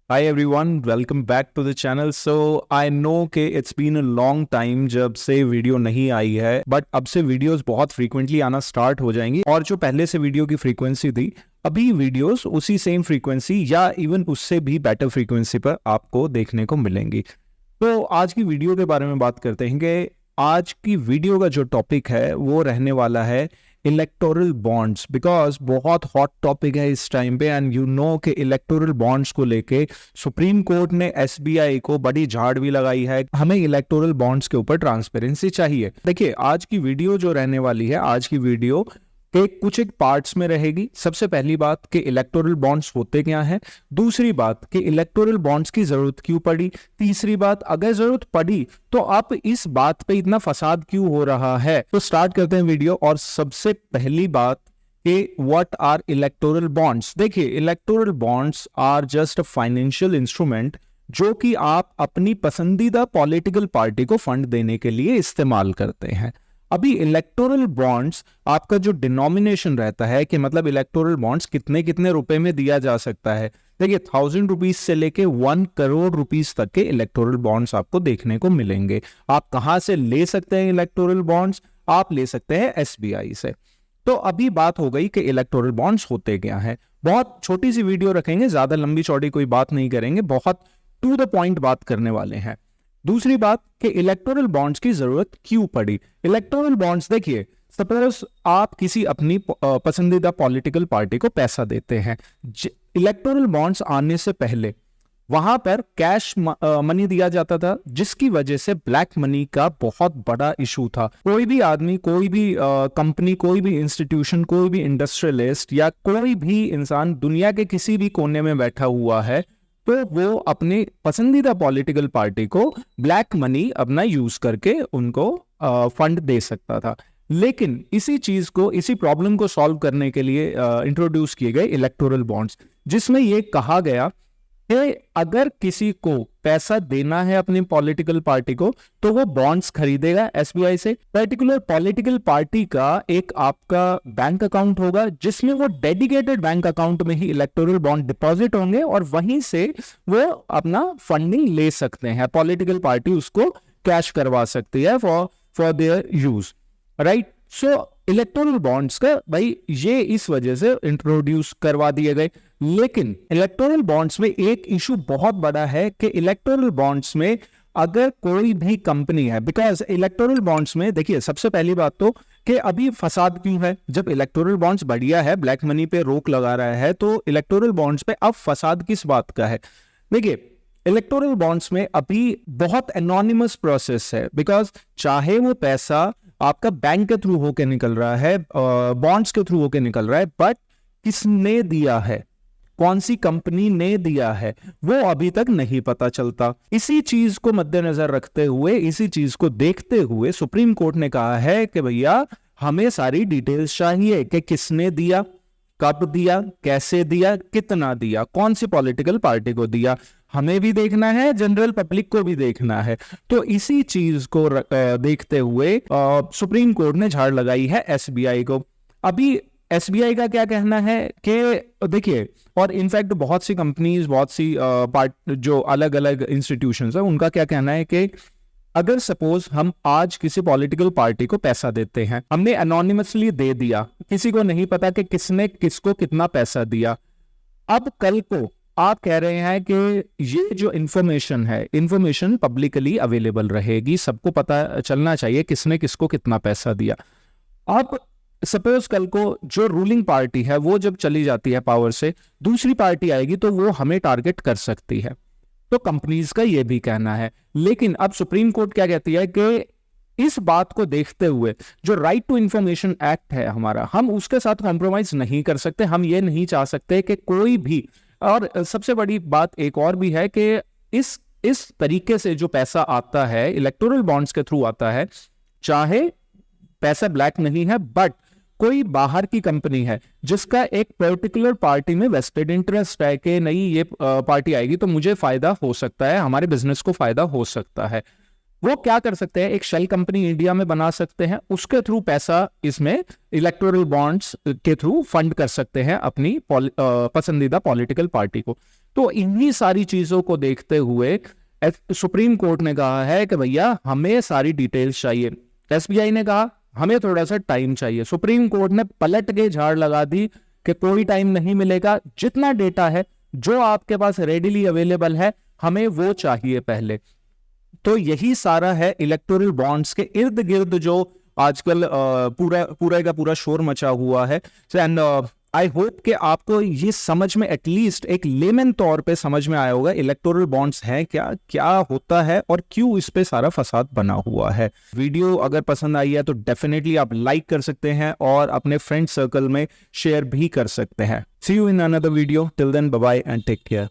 Hi everyone, welcome back to the channel. So I know कि it's been a long time जब से video नहीं आई है, but अब से वीडियोस बहुत फ्रीक्वेंटली आना स्टार्ट हो जाएंगी और जो पहले से वीडियो की फ्रीक्वेंसी थी, अभी वीडियोस उसी सेम फ्रीक्वेंसी या इवन उससे भी बेटर फ्रीक्वेंसी पर आपको देखने को मिलेंगी। तो आज की वीडियो के बारे में बात करते हैं कि आज की वीडियो का जो टॉपिक है वो रहने वाला है इलेक्टोरल बॉन्ड्स, बिकॉज बहुत हॉट टॉपिक है इस टाइम पे। एंड यू नो कि इलेक्टोरल बॉन्ड्स को लेके सुप्रीम कोर्ट ने एसबीआई को बड़ी झाड़ भी लगाई है। हमें इलेक्टोरल बॉन्ड्स के ऊपर ट्रांसपेरेंसी चाहिए। देखिए, आज की वीडियो जो रहने वाली है, आज की वीडियो के कुछ एक पार्ट्स में रहेगी। सबसे पहली बात कि इलेक्टोरल बॉन्ड्स होते क्या हैं, दूसरी बात कि इलेक्टोरल बॉन्ड्स की जरूरत क्यों पड़ी, तीसरी बात अगर जरूरत पड़ी तो आप इस बात पे इतना फसाद क्यों हो रहा है। तो स्टार्ट करते हैं वीडियो। और सबसे पहली बात कि व्हाट आर इलेक्टोरल बॉन्ड्स। देखिए, electoral bonds are just a financial instrument जो कि आप अपनी पसंदीदा पॉलिटिकल पार्टी को फंड देने के लिए इस्तेमाल करते हैं। अभी इलेक्टोरल बॉन्ड्स आपका जो डिनोमिनेशन रहता है कि मतलब इलेक्टोरल बॉन्ड्स कितने कितने रुपए में दिया जा सकता है। देखिए, 1000 रुपीज से लेके 1 करोड़ रुपीज तक के इलेक्टोरल बॉन्ड्स आपको देखने को मिलेंगे। आप कहां से ले सकते हैं इलेक्टोरल बॉन्ड्स? आप ले सकते हैं एसबीआई से। तो अभी बात हो गई कि इलेक्टोरल बॉन्ड्स होते क्या है। बहुत छोटी सी वीडियो रखेंगे, ज्यादा लंबी चौड़ी कोई बात नहीं करेंगे, बहुत टू द पॉइंट बात करने वाले हैं। दूसरी बात कि इलेक्टोरल बॉन्ड्स की जरूरत क्यों पड़ी। इलेक्टोरल बॉन्ड्स, देखिए, सपोज आप किसी अपनी पसंदीदा पॉलिटिकल पार्टी को पैसा देते हैं। इलेक्टोरल बॉन्ड्स आने से पहले वहां पर कैश मनी दिया जाता था, जिसकी वजह से ब्लैक मनी का बहुत बड़ा इशू था। कोई भी आदमी, कोई भी कंपनी, कोई भी इंस्टीट्यूशन, कोई भी इंडस्ट्रियलिस्ट या कोई भी इंसान दुनिया के किसी भी कोने में बैठा हुआ है तो वो अपनी पसंदीदा पॉलिटिकल पार्टी को ब्लैक मनी अपना यूज करके उनको फंड दे सकता था। लेकिन इसी चीज को, इसी प्रॉब्लम को सॉल्व करने के लिए इंट्रोड्यूस किए गए इलेक्टोरल बॉन्ड्स, जिसमें ये कहा गया कि अगर किसी को पैसा देना है अपनी पॉलिटिकल पार्टी को तो वो बॉन्ड्स खरीदेगा एसबीआई से। पर्टिकुलर पॉलिटिकल पार्टी का एक आपका बैंक अकाउंट होगा जिसमें वो डेडिकेटेड बैंक अकाउंट में ही इलेक्टोरल बॉन्ड डिपॉजिट होंगे और वहीं से वो अपना फंडिंग ले सकते हैं। पॉलिटिकल पार्टी उसको कैश करवा सकती है for their use, right. So electoral bonds का भाई ये इस वजह से इंट्रोड्यूस करवा दिए गए। लेकिन इलेक्टोरल बॉन्ड्स में एक इशू बहुत बड़ा है कि इलेक्टोरल बॉन्ड्स में अगर कोई भी कंपनी है, बिकॉज इलेक्टोरल बॉन्ड्स में देखिए, सबसे पहली बात तो कि अभी फसाद क्यों है। जब इलेक्टोरल बॉन्ड्स बढ़िया है, ब्लैक मनी पे रोक लगा रहा है, तो इलेक्टोरल बॉन्ड्स पे अब फसाद किस बात का है। देखिए, इलेक्टोरल बॉन्ड्स में अभी बहुत एनोनिमस प्रोसेस है, बिकॉज चाहे वो पैसा आपका बैंक के थ्रू होके निकल रहा है, बॉन्ड्स के थ्रू होके निकल रहा है, बट किसने दिया है, कौन सी कंपनी ने दिया है, वो अभी तक नहीं पता चलता। इसी चीज को मद्देनजर रखते हुए, इसी चीज को देखते हुए सुप्रीम कोर्ट ने कहा है कि भैया हमें सारी डिटेल्स चाहिए कि किसने दिया, कब दिया, कैसे दिया, कितना दिया, कौन सी पॉलिटिकल पार्टी को दिया, हमें भी देखना है, जनरल पब्लिक को भी देखना है। तो इसी चीज को देखते हुए सुप्रीम कोर्ट ने झाड़ लगाई है एसबीआई को। अभी एसबीआई का क्या कहना है कि देखिए, और इनफैक्ट बहुत सी कंपनीज, बहुत सी जो अलग अलग इंस्टीट्यूशंस है, उनका क्या कहना है कि अगर सपोज हम आज किसी पॉलिटिकल पार्टी को पैसा देते हैं, हमने एनोनिमसली दे दिया, किसी को नहीं पता कि किसने किसको कितना पैसा दिया। अब कल को आप कह रहे हैं कि ये जो इंफॉर्मेशन है, इंफॉर्मेशन पब्लिकली अवेलेबल रहेगी, सबको पता चलना चाहिए किसने किसको कितना पैसा दिया। अब सपोज कल को जो रूलिंग पार्टी है वो जब चली जाती है पावर से, दूसरी पार्टी आएगी तो वो हमें टारगेट कर सकती है। तो कंपनीज का ये भी कहना है। लेकिन अब सुप्रीम कोर्ट क्या कहती है कि इस बात को देखते हुए जो राइट टू इंफॉर्मेशन एक्ट है हमारा, हम उसके साथ कॉम्प्रोमाइज नहीं कर सकते। हम ये नहीं चाह सकते कि कोई भी, और सबसे बड़ी बात एक और भी है कि इस तरीके से जो पैसा आता है, इलेक्टोरल बॉन्ड्स के थ्रू आता है, चाहे पैसा ब्लैक नहीं है, बट कोई बाहर की कंपनी है जिसका एक पर्टिकुलर पार्टी में वेस्टेड इंटरेस्ट है कि नहीं, ये पार्टी आएगी तो मुझे फायदा हो सकता है, हमारे बिजनेस को फायदा हो सकता है, वो क्या कर सकते हैं, एक शेल कंपनी इंडिया में बना सकते हैं, उसके थ्रू पैसा इसमें इलेक्टोरल बॉन्ड्स के थ्रू फंड कर सकते हैं अपनी पसंदीदा पॉलिटिकल पार्टी को। तो इन्हीं सारी चीजों को देखते हुए सुप्रीम कोर्ट ने कहा है कि भैया हमें सारी डिटेल्स चाहिए। एसबीआई ने कहा हमें थोड़ा सा टाइम चाहिए। सुप्रीम कोर्ट ने पलट के झाड़ लगा दी कि कोई टाइम नहीं मिलेगा, जितना डेटा है जो आपके पास रेडिली अवेलेबल है हमें वो चाहिए पहले। तो यही सारा है इलेक्टोरल बॉन्ड्स के इर्द गिर्द जो आजकल पूरा का पूरा शोर मचा हुआ है। एंड आई होप कि आपको ये समझ में एटलीस्ट एक लेमन तौर पे समझ में आया होगा इलेक्टोरल बॉन्ड्स हैं क्या, क्या होता है और क्यों इस पे सारा फसाद बना हुआ है। वीडियो अगर पसंद आई है तो डेफिनेटली आप लाइक कर सकते हैं और अपने फ्रेंड सर्कल में शेयर भी कर सकते हैं। See you in another video, till then bye bye and take care.